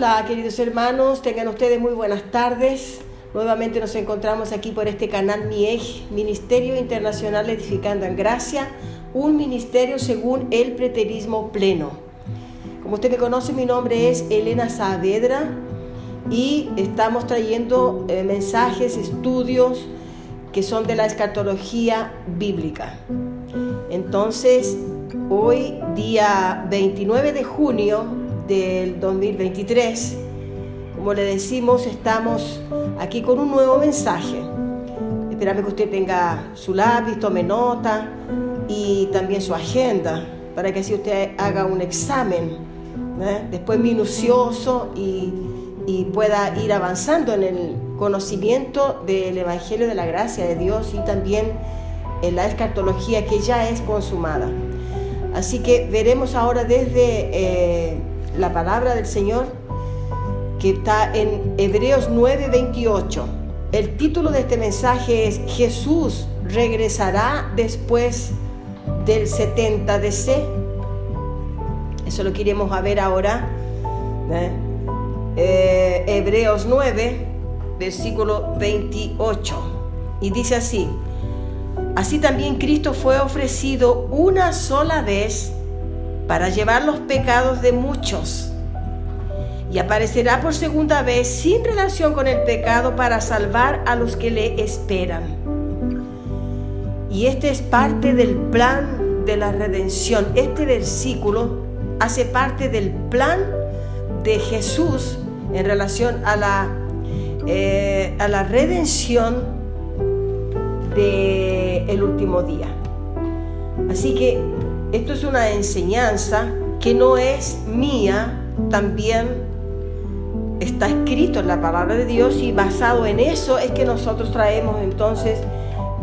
Hola, queridos hermanos, tengan ustedes muy buenas tardes. Nuevamente nos encontramos aquí por este canal MIEG, Ministerio Internacional Edificando en Gracia, un ministerio según el preterismo pleno. Como usted me conoce, mi nombre es Elena Saavedra y estamos trayendo mensajes, estudios que son de la escatología bíblica. Entonces, hoy, día 29 de junio del 2023, como le decimos, estamos aquí con un nuevo mensaje. Esperamos que usted tenga su lápiz, tome nota y también su agenda, para que así usted haga un examen, después minucioso y pueda ir avanzando en el conocimiento del Evangelio de la Gracia de Dios y también en la escatología que ya es consumada. Así que veremos ahora desde la palabra del Señor, que está en Hebreos 9:28. El título de este mensaje es Jesús regresará después del 70 DC. Eso lo queremos ver ahora. Hebreos 9, versículo 28. Y dice así: así también Cristo fue ofrecido una sola vez para llevar los pecados de muchos, y aparecerá por segunda vez sin relación con el pecado para salvar a los que le esperan. Y este es parte del plan de la redención. Este versículo hace parte del plan de Jesús en relación a la redención del último día. Así que esto es una enseñanza que no es mía, también está escrito en la palabra de Dios, y basado en eso es que nosotros traemos entonces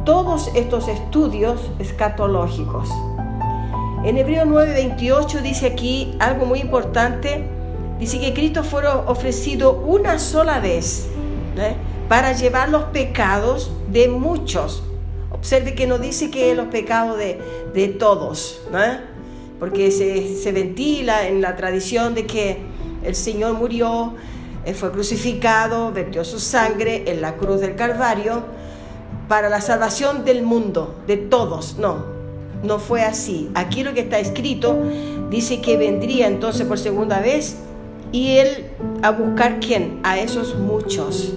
todos estos estudios escatológicos. En Hebreos 9:28 dice aquí algo muy importante. Dice que Cristo fue ofrecido una sola vez, para llevar los pecados de muchos. Observe que no dice que los pecados de todos, porque se ventila en la tradición de que el Señor murió, fue crucificado, vertió su sangre en la cruz del Calvario para la salvación del mundo, de todos. No fue así. Aquí lo que está escrito dice que vendría entonces por segunda vez, y Él a buscar ¿quién? A esos muchos.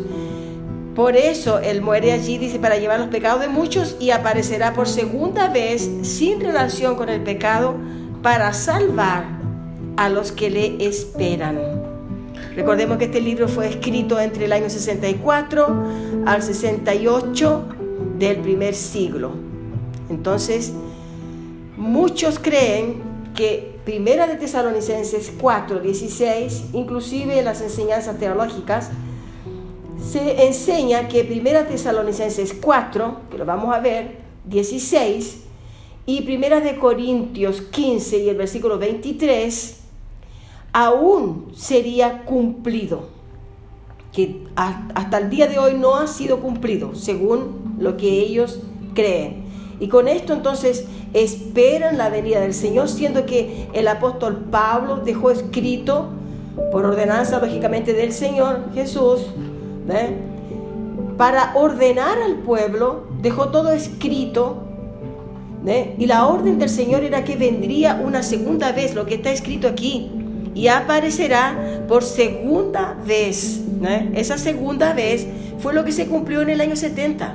Por eso Él muere allí, dice, para llevar los pecados de muchos, y aparecerá por segunda vez sin relación con el pecado para salvar a los que le esperan. Recordemos que este libro fue escrito entre el año 64 al 68 del primer siglo. Entonces, muchos creen que Primera de Tesalonicenses 4:16, inclusive en las enseñanzas teológicas, se enseña que Primera Tesalonicenses 4, que lo vamos a ver, 16, y Primera de Corintios 15 y el versículo 23, aún sería cumplido, que hasta el día de hoy no ha sido cumplido, según lo que ellos creen. Y con esto entonces esperan la venida del Señor, siendo que el apóstol Pablo dejó escrito, por ordenanza lógicamente del Señor Jesús, para ordenar al pueblo, dejó todo escrito, y la orden del Señor era que vendría una segunda vez, lo que está escrito aquí, y aparecerá por segunda vez. Esa segunda vez fue lo que se cumplió en el año 70.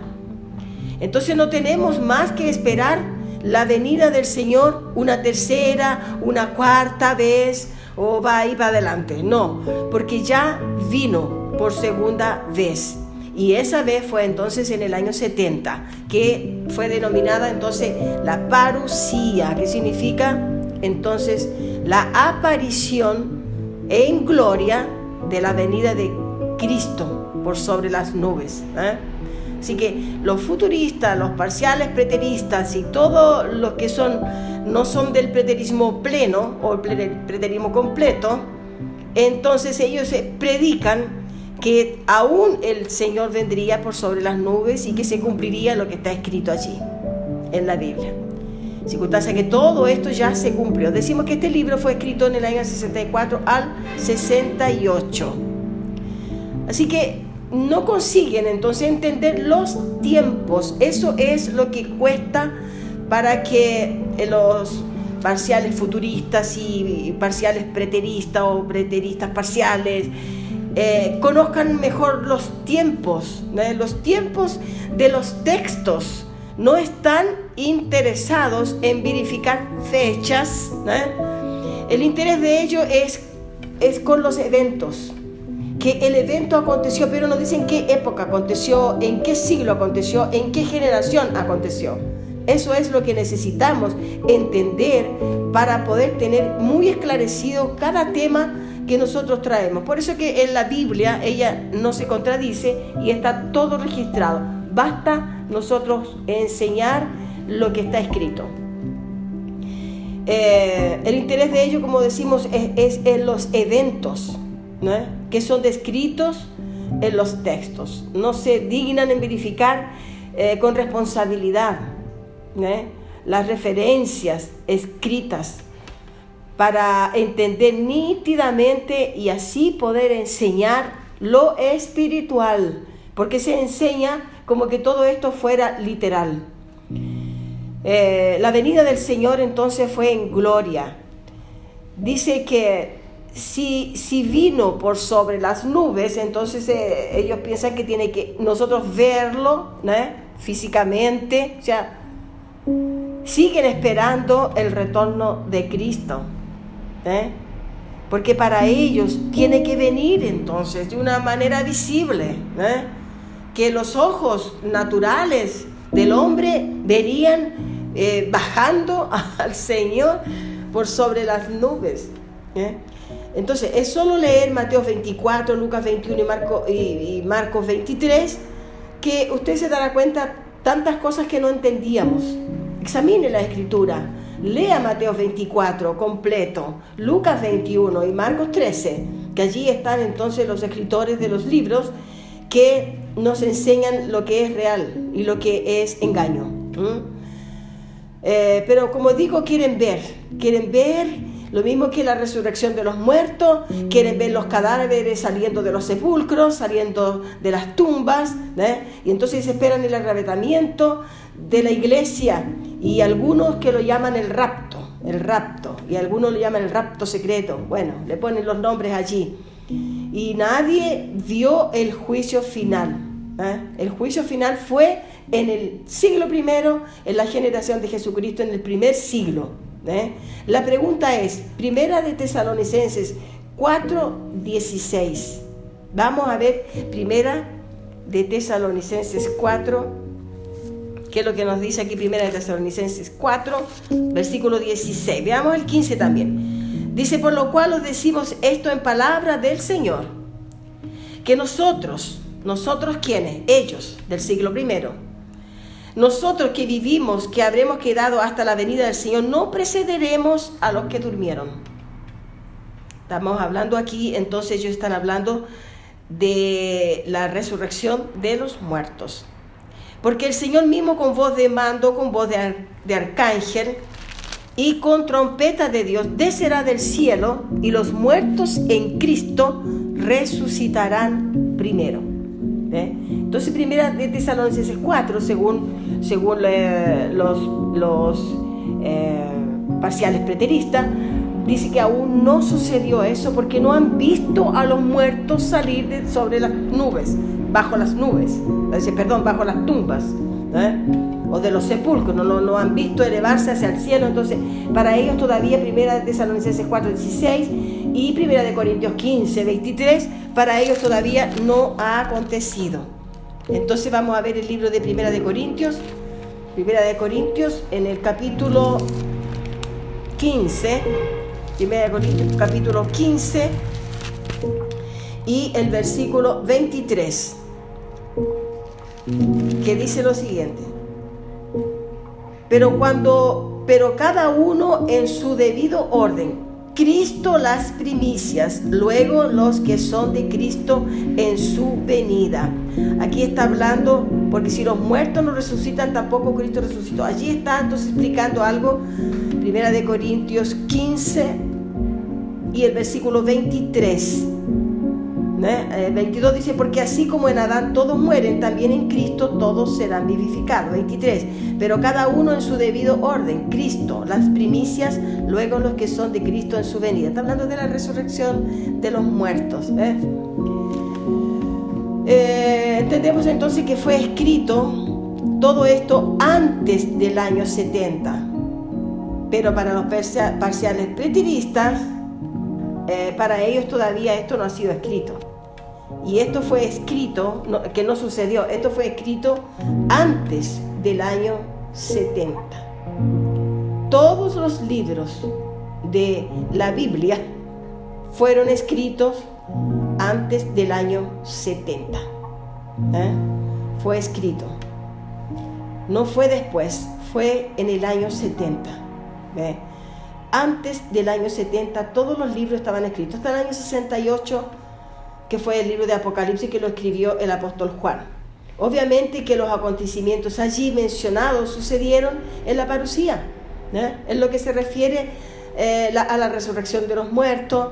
Entonces no tenemos más que esperar la venida del Señor una tercera, una cuarta vez, o va ahí para adelante. No, porque ya vino por segunda vez. Y esa vez fue entonces en el año 70, que fue denominada entonces la parusía, que significa entonces la aparición en gloria de la venida de Cristo por sobre las nubes. Así que los futuristas, los parciales preteristas y todos los que no son del preterismo pleno o el preterismo completo, entonces ellos predican que aún el Señor vendría por sobre las nubes y que se cumpliría lo que está escrito allí en la Biblia. circunstancia que todo esto ya se cumplió. Decimos que este libro fue escrito en el año 64 al 68. Así que no consiguen entonces entender los tiempos. Eso es lo que cuesta para que los parciales futuristas y parciales preteristas o preteristas parciales conozcan mejor los tiempos, ¿no? Los tiempos de los textos. No están interesados en verificar fechas, ¿no? El interés de ellos es con los eventos. Que el evento aconteció, pero no dicen qué época aconteció, en qué siglo aconteció, en qué generación aconteció. Eso es lo que necesitamos entender para poder tener muy esclarecido cada tema que nosotros traemos. Por eso que en la Biblia ella no se contradice y está todo registrado. Basta nosotros enseñar lo que está escrito. El interés de ellos, como decimos, es en los eventos, ¿no? Que son descritos en los textos. No se dignan en verificar con responsabilidad, ¿no? Las referencias escritas para entender nítidamente y así poder enseñar lo espiritual, porque se enseña como que todo esto fuera literal. La venida del Señor entonces fue en gloria. Dice que si vino por sobre las nubes, entonces ellos piensan que tiene que nosotros verlo, ¿no? Físicamente. O sea, siguen esperando el retorno de Cristo, porque para ellos tiene que venir entonces de una manera visible, que los ojos naturales del hombre verían bajando al Señor por sobre las nubes. Entonces es solo leer Mateo 24, Lucas 21 y Marcos 23 que usted se dará cuenta tantas cosas que no entendíamos. Examine la Escritura, lea Mateo 24 completo, Lucas 21 y Marcos 13, que allí están entonces los escritores de los libros que nos enseñan lo que es real y lo que es engaño. Pero como digo, quieren ver lo mismo que la resurrección de los muertos, quieren ver los cadáveres saliendo de los sepulcros, saliendo de las tumbas, y entonces esperan el arrebatamiento de la iglesia, y algunos que lo llaman el rapto, y algunos lo llaman el rapto secreto. Bueno, le ponen los nombres allí. Y nadie vio el juicio final. El juicio final fue en el siglo primero, en la generación de Jesucristo, en el primer siglo. La pregunta es, Primera de Tesalonicenses 4:16. Vamos a ver Primera de Tesalonicenses 4, que es lo que nos dice aquí Primera de Tesalonicenses 4, versículo 16. Veamos el 15 también. Dice, por lo cual os decimos esto en palabra del Señor, que nosotros ¿quiénes? Ellos, del siglo primero. Nosotros que vivimos, que habremos quedado hasta la venida del Señor, no precederemos a los que durmieron. Estamos hablando aquí, entonces ellos están hablando de la resurrección de los muertos. Porque el Señor mismo con voz de mando, con voz de arcángel y con trompeta de Dios descenderá del cielo, y los muertos en Cristo resucitarán primero. Entonces Primera de Tesalonicenses 4, según los parciales preteristas, dice que aún no sucedió eso, porque no han visto a los muertos salir sobre las nubes, bajo las tumbas, o de los sepulcros, no han visto elevarse hacia el cielo. Entonces para ellos todavía Primera de Tesalonicenses 4:16 y Primera de Corintios 15:23, para ellos todavía no ha acontecido. Entonces vamos a ver el libro de Primera de Corintios en el capítulo 15, Primera de Corintios capítulo 15 y el versículo 23, que dice lo siguiente: pero cada uno en su debido orden, Cristo las primicias, luego los que son de Cristo en su venida. Aquí está hablando, porque si los muertos no resucitan, tampoco Cristo resucitó. Allí está entonces explicando algo, 1 Corintios 15 y el versículo 23. El 22 dice, porque así como en Adán todos mueren, también en Cristo todos serán vivificados. 23, pero cada uno en su debido orden. Cristo, las primicias, luego los que son de Cristo en su venida. Está hablando de la resurrección de los muertos. Entendemos entonces que fue escrito todo esto antes del año 70. Pero para los parciales preteristas, para ellos todavía esto no ha sido escrito. Y esto fue escrito, que no sucedió, esto fue escrito antes del año 70. Todos los libros de la Biblia fueron escritos antes del año 70. Fue escrito. No fue después, fue en el año 70. Antes del año 70 todos los libros estaban escritos, hasta el año 68, que fue el libro de Apocalipsis, que lo escribió el apóstol Juan. Obviamente que los acontecimientos allí mencionados sucedieron en la parucía, en lo que se refiere a la resurrección de los muertos,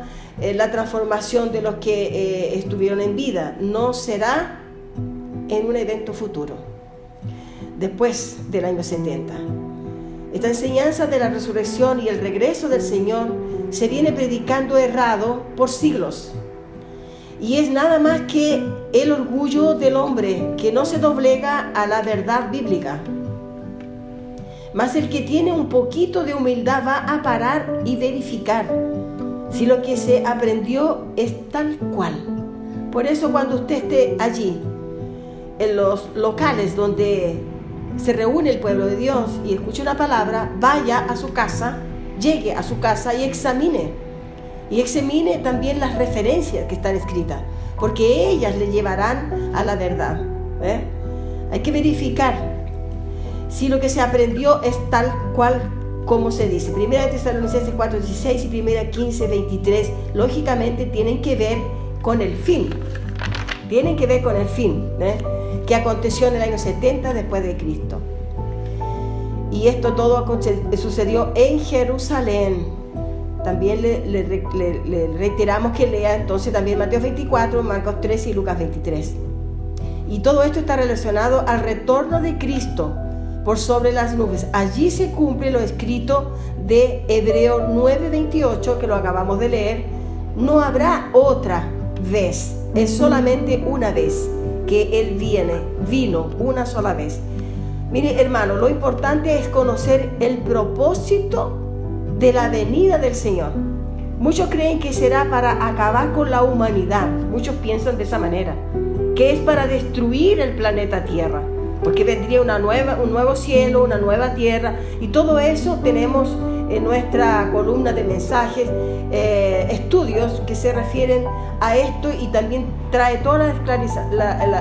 la transformación de los que estuvieron en vida. No será en un evento futuro, después del año 70. Esta enseñanza de la resurrección y el regreso del Señor se viene predicando errado por siglos. Y es nada más que el orgullo del hombre que no se doblega a la verdad bíblica. Mas el que tiene un poquito de humildad va a parar y verificar si lo que se aprendió es tal cual. Por eso cuando usted esté allí, en los locales donde se reúne el pueblo de Dios y escuche una palabra, vaya a su casa, llegue a su casa y examine también las referencias que están escritas, porque ellas le llevarán a la verdad. Hay que verificar si lo que se aprendió es tal cual como se dice. 1 Tesalonicenses 4:16 y 1 15:23 lógicamente tienen que ver con el fin. Que aconteció en el año 70 después de Cristo. Y esto todo sucedió en Jerusalén. También le reiteramos que lea entonces también Mateo 24, Marcos 13 y Lucas 23. Y todo esto está relacionado al retorno de Cristo por sobre las nubes. Allí se cumple lo escrito de Hebreo 9:28, que lo acabamos de leer. No habrá otra vez, es solamente una vez que Él vino una sola vez. Mire, hermano, lo importante es conocer el propósito de la venida del Señor. Muchos creen que será para acabar con la humanidad. Muchos piensan de esa manera, que es para destruir el planeta Tierra, porque vendría un nuevo cielo, una nueva tierra, y todo eso tenemos en nuestra columna de mensajes, estudios que se refieren a esto, y también trae todo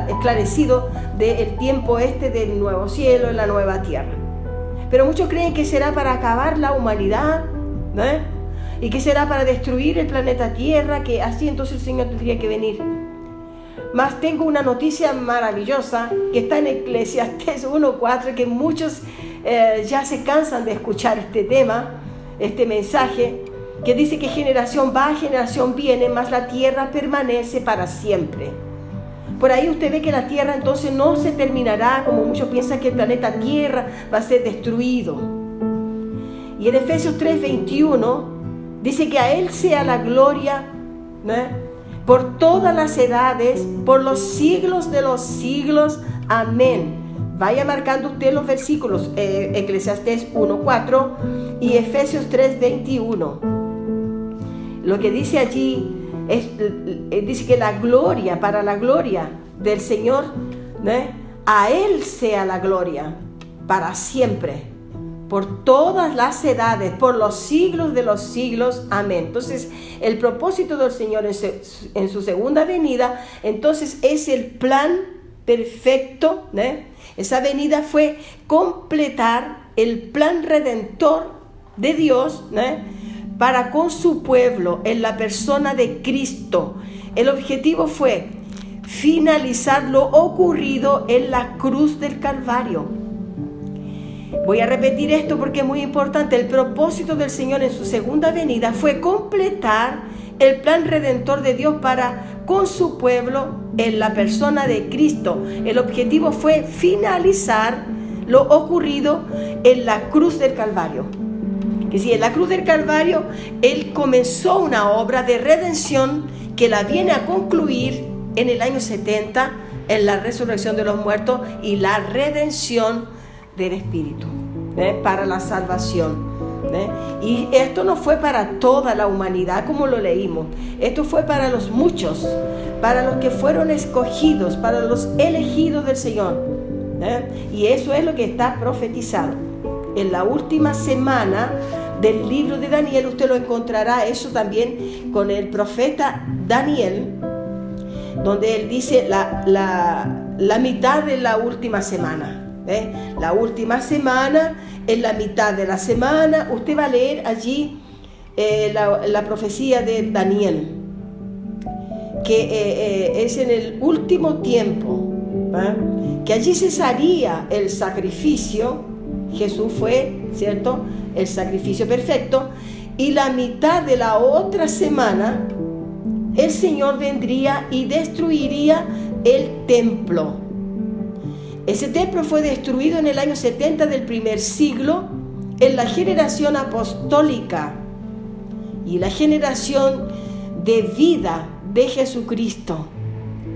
esclarecido del tiempo del nuevo cielo y la nueva tierra. Pero muchos creen que será para acabar la humanidad, y que será para destruir el planeta Tierra, que así entonces el Señor tendría que venir. Mas tengo una noticia maravillosa que está en Eclesiastés 1:4, que muchos ya se cansan de escuchar este tema, este mensaje, que dice que generación va, generación viene, mas la tierra permanece para siempre. Por ahí usted ve que la tierra entonces no se terminará, como muchos piensan que el planeta Tierra va a ser destruido. Y en Efesios 3:21 dice que a Él sea la gloria, por todas las edades, por los siglos de los siglos. Amén. Vaya marcando usted los versículos, Eclesiastés 1:4 y Efesios 3:21. Lo que dice allí dice que la gloria, para la gloria del Señor, a Él sea la gloria para siempre, por todas las edades, por los siglos de los siglos. Amén. Entonces, el propósito del Señor en su segunda venida, entonces, es el plan perfecto. Esa venida fue completar el plan redentor de Dios, para con su pueblo en la persona de Cristo. El objetivo fue finalizar lo ocurrido en la cruz del Calvario. Voy a repetir esto porque es muy importante. El propósito del Señor en su segunda venida fue completar el plan redentor de Dios para con su pueblo en la persona de Cristo. El objetivo fue finalizar lo ocurrido en la cruz del Calvario. Que si en la cruz del Calvario Él comenzó una obra de redención que la viene a concluir en el año 70 en la resurrección de los muertos y la redención del Espíritu, para la salvación. Y esto no fue para toda la humanidad como lo leímos, esto fue para los muchos, para los que fueron escogidos, para los elegidos del Señor. Y eso es lo que está profetizado. En la última semana del libro de Daniel usted lo encontrará eso también con el profeta Daniel, donde él dice la mitad de la última semana. La última semana, en la mitad de la semana, usted va a leer allí la profecía de Daniel, que es en el último tiempo, que allí cesaría el sacrificio. Jesús fue, ¿cierto?, el sacrificio perfecto, y la mitad de la otra semana el Señor vendría y destruiría el templo. Ese templo fue destruido en el año 70 del primer siglo, en la generación apostólica y la generación de vida de Jesucristo,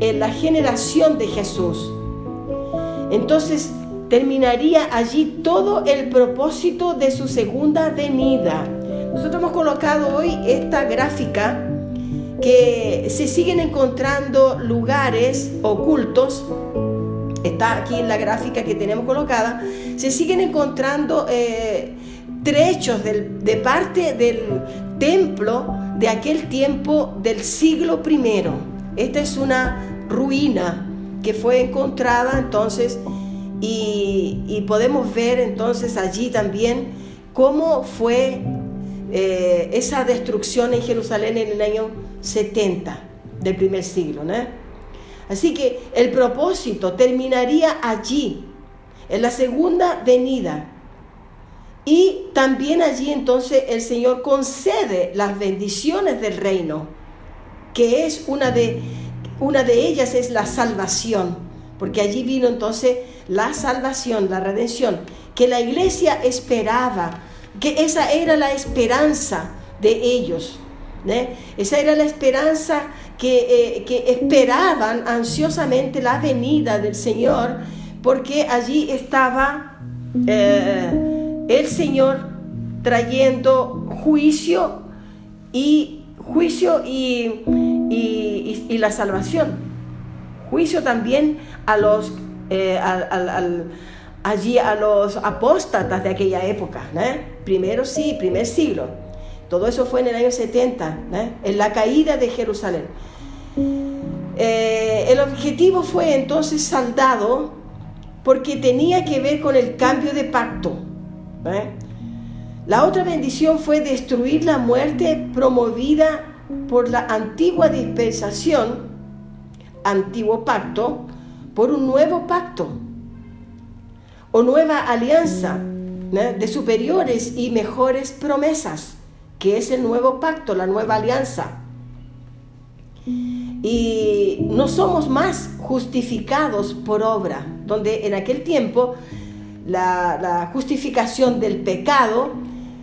en la generación de Jesús. Entonces terminaría allí todo el propósito de su segunda venida. Nosotros hemos colocado hoy esta gráfica que se siguen encontrando lugares ocultos. Está aquí en la gráfica que tenemos colocada. Se siguen encontrando trechos de parte del templo de aquel tiempo del siglo I. Esta es una ruina que fue encontrada entonces, y podemos ver entonces allí también cómo fue esa destrucción en Jerusalén en el año 70 del primer siglo, ¿no? Así que el propósito terminaría allí, en la segunda venida. Y también allí entonces el Señor concede las bendiciones del reino, que es una de ellas es la salvación, porque allí vino entonces la salvación, la redención, que la iglesia esperaba, que esa era la esperanza de ellos. Esa era la esperanza que esperaban ansiosamente la venida del Señor, porque allí estaba el Señor trayendo juicio y la salvación. Juicio también a los apóstatas de aquella época, primer siglo. Todo eso fue en el año 70, en la caída de Jerusalén. El objetivo fue entonces saldado porque tenía que ver con el cambio de pacto. La otra bendición fue destruir la muerte promovida por la antigua dispensación, antiguo pacto, por un nuevo pacto o nueva alianza de superiores y mejores promesas, que es el nuevo pacto, la nueva alianza. Y no somos más justificados por obra, donde en aquel tiempo la justificación del pecado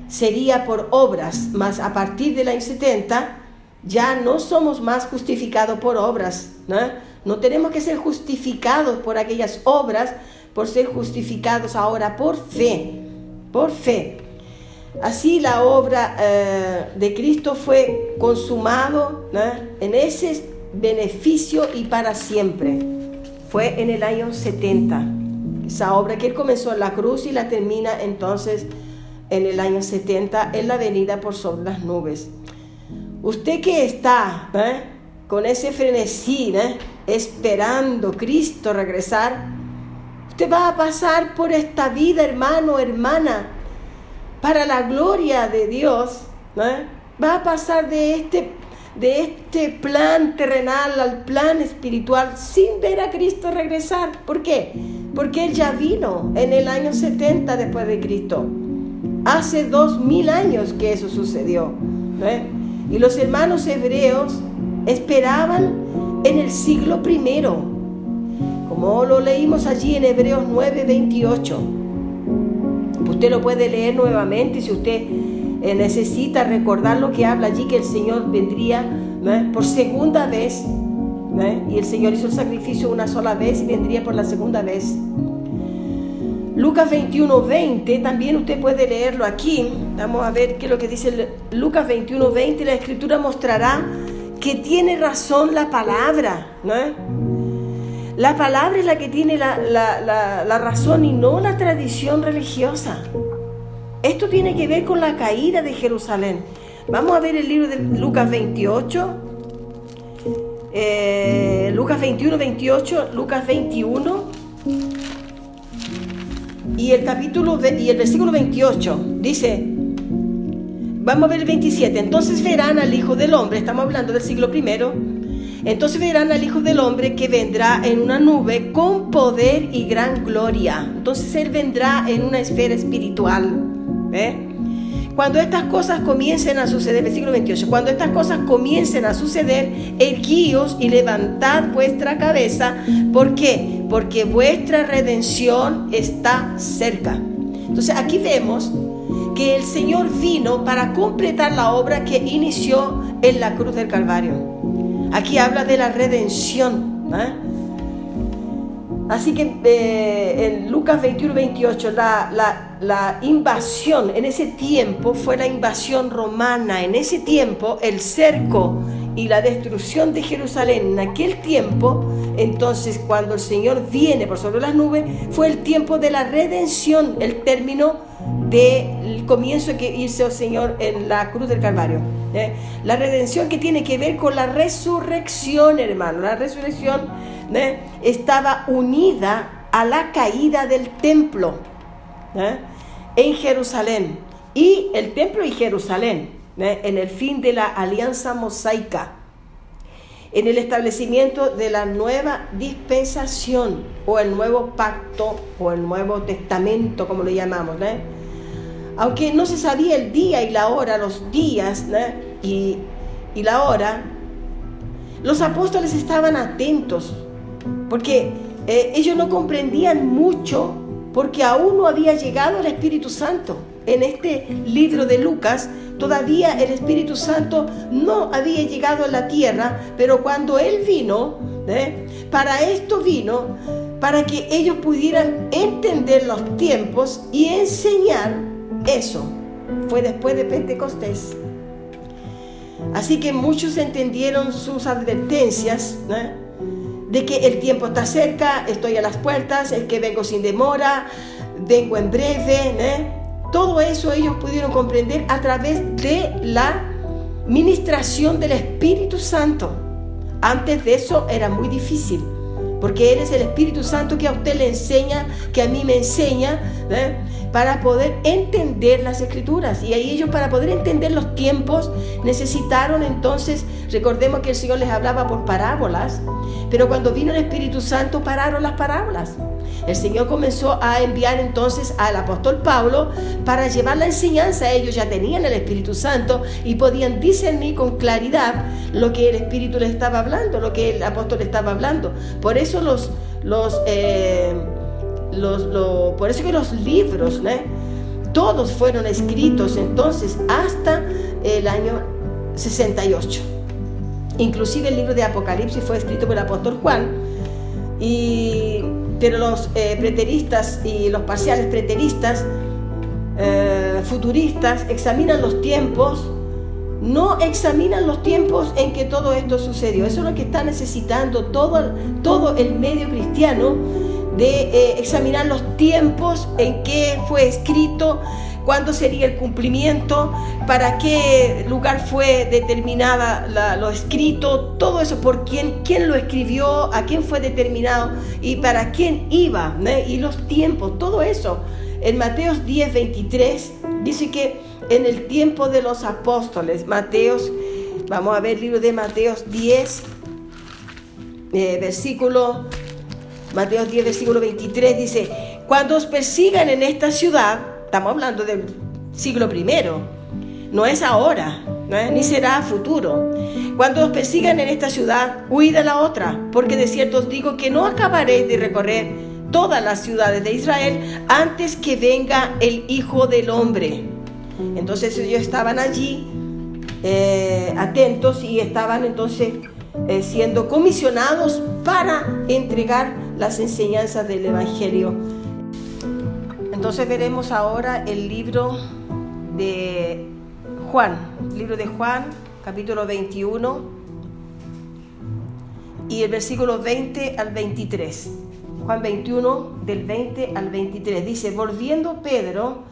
sería por obras, mas a partir del año 70 ya no somos más justificados por obras, no tenemos que ser justificados por aquellas obras, por ser justificados ahora por fe, por fe. Así la obra de Cristo fue consumado en ese beneficio y para siempre. Fue en el año 70. Esa obra que Él comenzó en la cruz y la termina entonces en el año 70 en la venida por sobre las nubes. Usted que está con ese frenesí, esperando Cristo regresar, usted va a pasar por esta vida, hermano, hermana, para la gloria de Dios, Va a pasar de este plan terrenal al plan espiritual sin ver a Cristo regresar. ¿Por qué? Porque Él ya vino en el año 70 después de Cristo. Hace 2000 años que eso sucedió. Y los hermanos hebreos esperaban en el siglo I, como lo leímos allí en Hebreos 9:28. Usted lo puede leer nuevamente si usted necesita recordar lo que habla allí, que el Señor vendría por segunda vez, y el Señor hizo el sacrificio una sola vez y vendría por la segunda vez. Lucas 21:20, también usted puede leerlo aquí. Vamos a ver qué es lo que dice Lucas 21:20. La Escritura mostrará que tiene razón la palabra, La palabra es la que tiene la razón y no la tradición religiosa. Esto tiene que ver con la caída de Jerusalén. Vamos a ver el libro de Lucas 28, Lucas 21:28, Lucas 21 y el versículo 28 dice, vamos a ver el 27. Entonces verán al Hijo del Hombre, estamos hablando del siglo I. Entonces verán al Hijo del Hombre que vendrá en una nube con poder y gran gloria. Entonces Él vendrá en una esfera espiritual. Cuando estas cosas comiencen a suceder, versículo 28, cuando estas cosas comiencen a suceder, erguíos y levantad vuestra cabeza. ¿Por qué? Porque vuestra redención está cerca. Entonces aquí vemos que el Señor vino para completar la obra que inició en la cruz del Calvario. Aquí habla de la redención. Así que en Lucas 21:28 la invasión en ese tiempo fue la invasión romana. En ese tiempo el cerco y la destrucción de Jerusalén. En aquel tiempo, entonces, cuando el Señor viene por sobre las nubes, fue el tiempo de la redención, el término del comienzo que hizo el Señor en la cruz del Calvario. La redención que tiene que ver con la resurrección, hermano. La resurrección estaba unida a la caída del templo en Jerusalén. Y el templo y Jerusalén, en el fin de la alianza mosaica, en el establecimiento de la nueva dispensación o el nuevo pacto o el nuevo testamento, como lo llamamos. Aunque no se sabía el día y la hora, los días y la hora, los apóstoles estaban atentos porque ellos no comprendían mucho, porque aún no había llegado el Espíritu Santo. En este libro de Lucas todavía el Espíritu Santo no había llegado a la tierra, pero cuando Él vino, para esto vino, para que ellos pudieran entender los tiempos y enseñar eso. Fue después de Pentecostés. Así que muchos entendieron sus advertencias, de que el tiempo está cerca, estoy a las puertas, el que vengo sin demora, vengo en breve. Todo eso ellos pudieron comprender a través de la ministración del Espíritu Santo. Antes de eso era muy difícil, porque Él es el Espíritu Santo que a usted le enseña, que a mí me enseña, para poder entender las Escrituras. Y ahí ellos, para poder entender los tiempos, necesitaron entonces, recordemos que el Señor les hablaba por parábolas, pero cuando vino el Espíritu Santo pararon las parábolas. El Señor comenzó a enviar entonces al apóstol Pablo para llevar la enseñanza. Ellos ya tenían el Espíritu Santo y podían discernir con claridad lo que el Espíritu les estaba hablando, lo que el apóstol estaba hablando. Por eso por eso que los libros, todos fueron escritos entonces hasta el año 68. Inclusive el libro de Apocalipsis fue escrito por el apóstol Juan, pero los preteristas y los parciales preteristas, futuristas, examinan los tiempos, no examinan los tiempos en que todo esto sucedió. Eso es lo que está necesitando todo el medio cristiano, de examinar los tiempos en que fue escrito, cuándo sería el cumplimiento, para qué lugar fue determinada lo escrito, todo eso, por quién lo escribió, a quién fue determinado y para quién iba, y los tiempos, todo eso. En Mateo 10:23 dice que en el tiempo de los apóstoles. Vamos a ver el libro de Mateo 10, Mateo 10, versículo 23, dice: cuando os persigan en esta ciudad, estamos hablando del siglo primero, no es ahora, ni será a futuro. Cuando os persigan en esta ciudad, huid a la otra, porque de cierto os digo que no acabaréis de recorrer todas las ciudades de Israel antes que venga el Hijo del Hombre. Entonces ellos estaban allí atentos y estaban entonces siendo comisionados para entregar las enseñanzas del Evangelio. Entonces veremos ahora el libro de Juan, capítulo 21 y el versículo 20 al 23. Juan 21, del 20 al 23, dice: volviendo Pedro,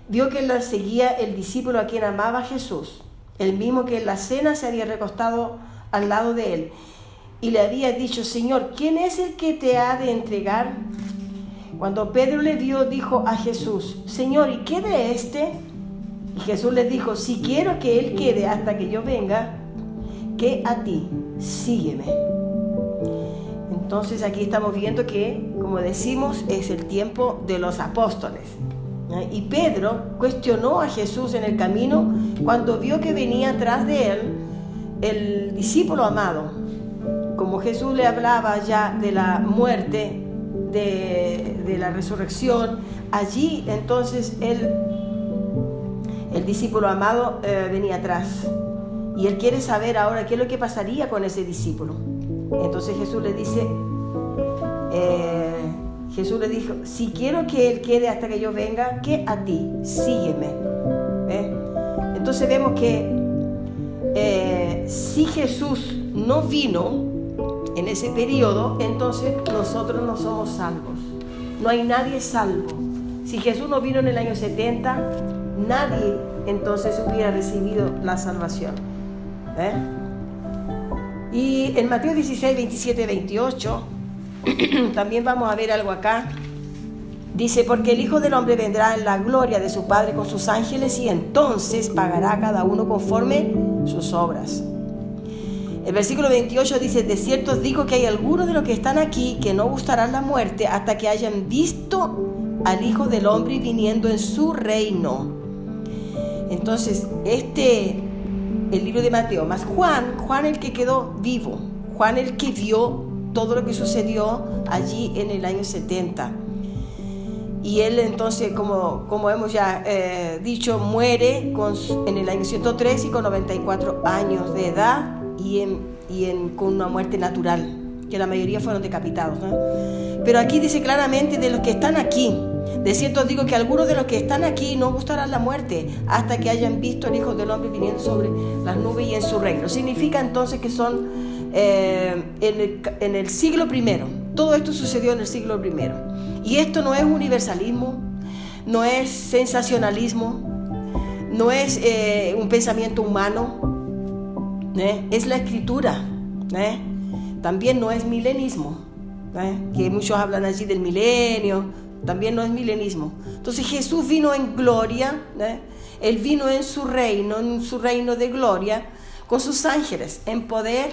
vio que la seguía el discípulo a quien amaba Jesús, el mismo que en la cena se había recostado al lado de él, y le había dicho: Señor, ¿quién es el que te ha de entregar? Cuando Pedro le vio, dijo a Jesús: Señor, ¿y qué de este? Y Jesús le dijo: si quiero que él quede hasta que yo venga, que a ti, sígueme. Entonces aquí estamos viendo que, como decimos, es el tiempo de los apóstoles. Y Pedro cuestionó a Jesús en el camino cuando vio que venía atrás de él el discípulo amado. Como Jesús le hablaba ya de la muerte, de la resurrección, allí entonces el discípulo amado venía atrás. Y él quiere saber ahora qué es lo que pasaría con ese discípulo. Entonces Jesús le dijo: si quiero que él quede hasta que yo venga, que a ti, sígueme. Entonces vemos que si Jesús no vino en ese periodo, entonces nosotros no somos salvos. No hay nadie salvo. Si Jesús no vino en el año 70, nadie entonces hubiera recibido la salvación. Y en Mateo 16, 27, 28, también vamos a ver algo acá. Dice: porque el Hijo del Hombre vendrá en la gloria de su Padre con sus ángeles, y entonces pagará a cada uno conforme sus obras. El versículo 28 dice: de cierto os digo que hay algunos de los que están aquí que no gustarán la muerte hasta que hayan visto al Hijo del Hombre viniendo en su reino. Entonces, el libro de Mateo, más Juan el que quedó vivo, Juan el que vio todo lo que sucedió allí en el año 70. Y él entonces, como hemos ya dicho, muere en el año 103 y con 94 años de edad con una muerte natural, que la mayoría fueron decapitados, ¿no? Pero aquí dice claramente: de los que están aquí, de cierto os digo que algunos de los que están aquí no gustarán la muerte hasta que hayan visto al Hijo del Hombre viniendo sobre las nubes y en su reino. Significa entonces que son en el siglo primero. Todo esto sucedió en el siglo primero. Y esto no es universalismo, no es sensacionalismo, no es un pensamiento humano, es la Escritura. También no es milenismo, que muchos hablan allí del milenio. También no es milenismo. Entonces Jesús vino en gloria, Él vino en su reino de gloria, con sus ángeles, en poder,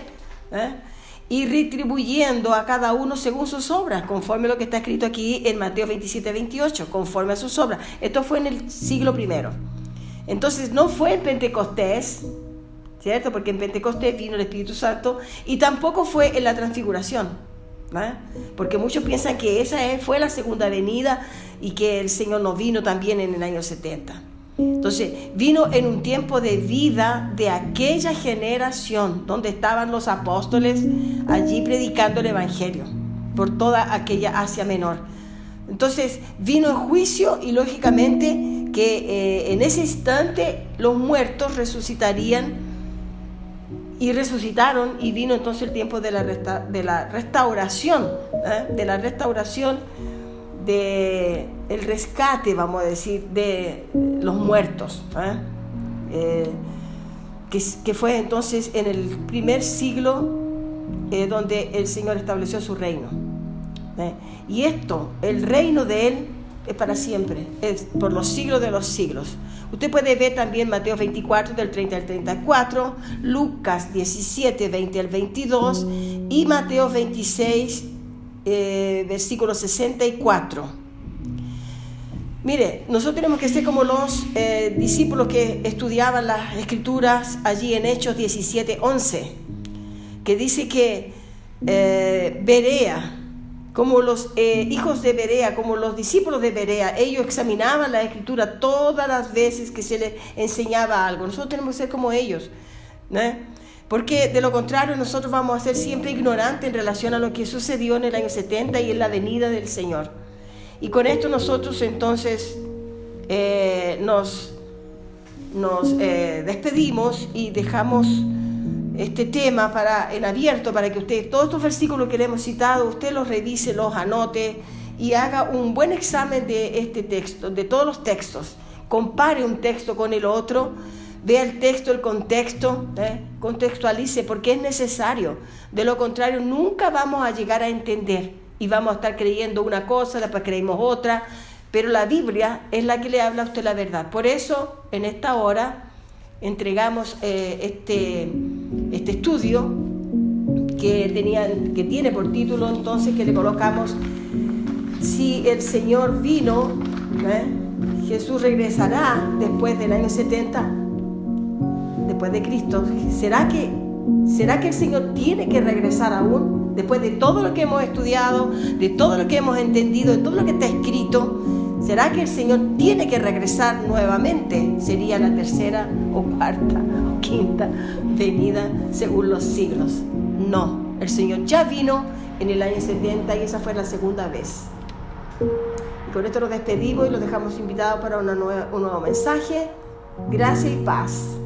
y retribuyendo a cada uno según sus obras, conforme a lo que está escrito aquí en Mateo 27, 28, conforme a sus obras. Esto fue en el siglo primero. Entonces no fue en Pentecostés, ¿cierto? Porque en Pentecostés vino el Espíritu Santo, y tampoco fue en la transfiguración. Porque muchos piensan que esa fue la segunda venida y que el Señor no vino también en el año 70. Entonces vino en un tiempo de vida de aquella generación donde estaban los apóstoles allí predicando el Evangelio por toda aquella Asia Menor. Entonces vino en juicio, y lógicamente que en ese instante los muertos resucitarían. Y resucitaron, y vino entonces el tiempo de la restauración, del rescate, vamos a decir, de los muertos, que fue entonces en el primer siglo donde el Señor estableció su reino. Y el reino de Él es para siempre, es por los siglos de los siglos. Usted puede ver también Mateo 24 del 30 al 34, Lucas 17, 20 al 22 y Mateo 26, versículo 64. Mire, nosotros tenemos que ser como los discípulos que estudiaban las escrituras allí en Hechos 17, 11, que dice que Berea, como los hijos de Berea, como los discípulos de Berea, ellos examinaban la escritura todas las veces que se les enseñaba algo. Nosotros tenemos que ser como ellos, ¿no? Porque de lo contrario nosotros vamos a ser siempre ignorantes en relación a lo que sucedió en el año 70 y en la venida del Señor. Y con esto nosotros entonces nos despedimos y dejamos este tema en abierto para que usted, todos estos versículos que le hemos citado, usted los revise, los anote y haga un buen examen de este texto, de todos los textos. Compare un texto con el otro, vea el texto, el contexto, contextualice porque es necesario. De lo contrario, nunca vamos a llegar a entender y vamos a estar creyendo una cosa, después creímos otra, pero la Biblia es la que le habla a usted la verdad. Por eso, en esta hora, entregamos este estudio que tiene por título, entonces, que le colocamos: si el Señor vino, Jesús regresará después del año 70, después de Cristo. ¿Será que el Señor tiene que regresar aún? Después de todo lo que hemos estudiado, de todo lo que hemos entendido, de todo lo que está escrito, ¿será que el Señor tiene que regresar nuevamente? Sería la tercera o cuarta o quinta venida según los siglos. No, el Señor ya vino en el año 70 y esa fue la segunda vez. Y con esto nos despedimos y los dejamos invitados para un nuevo mensaje. Gracia y paz.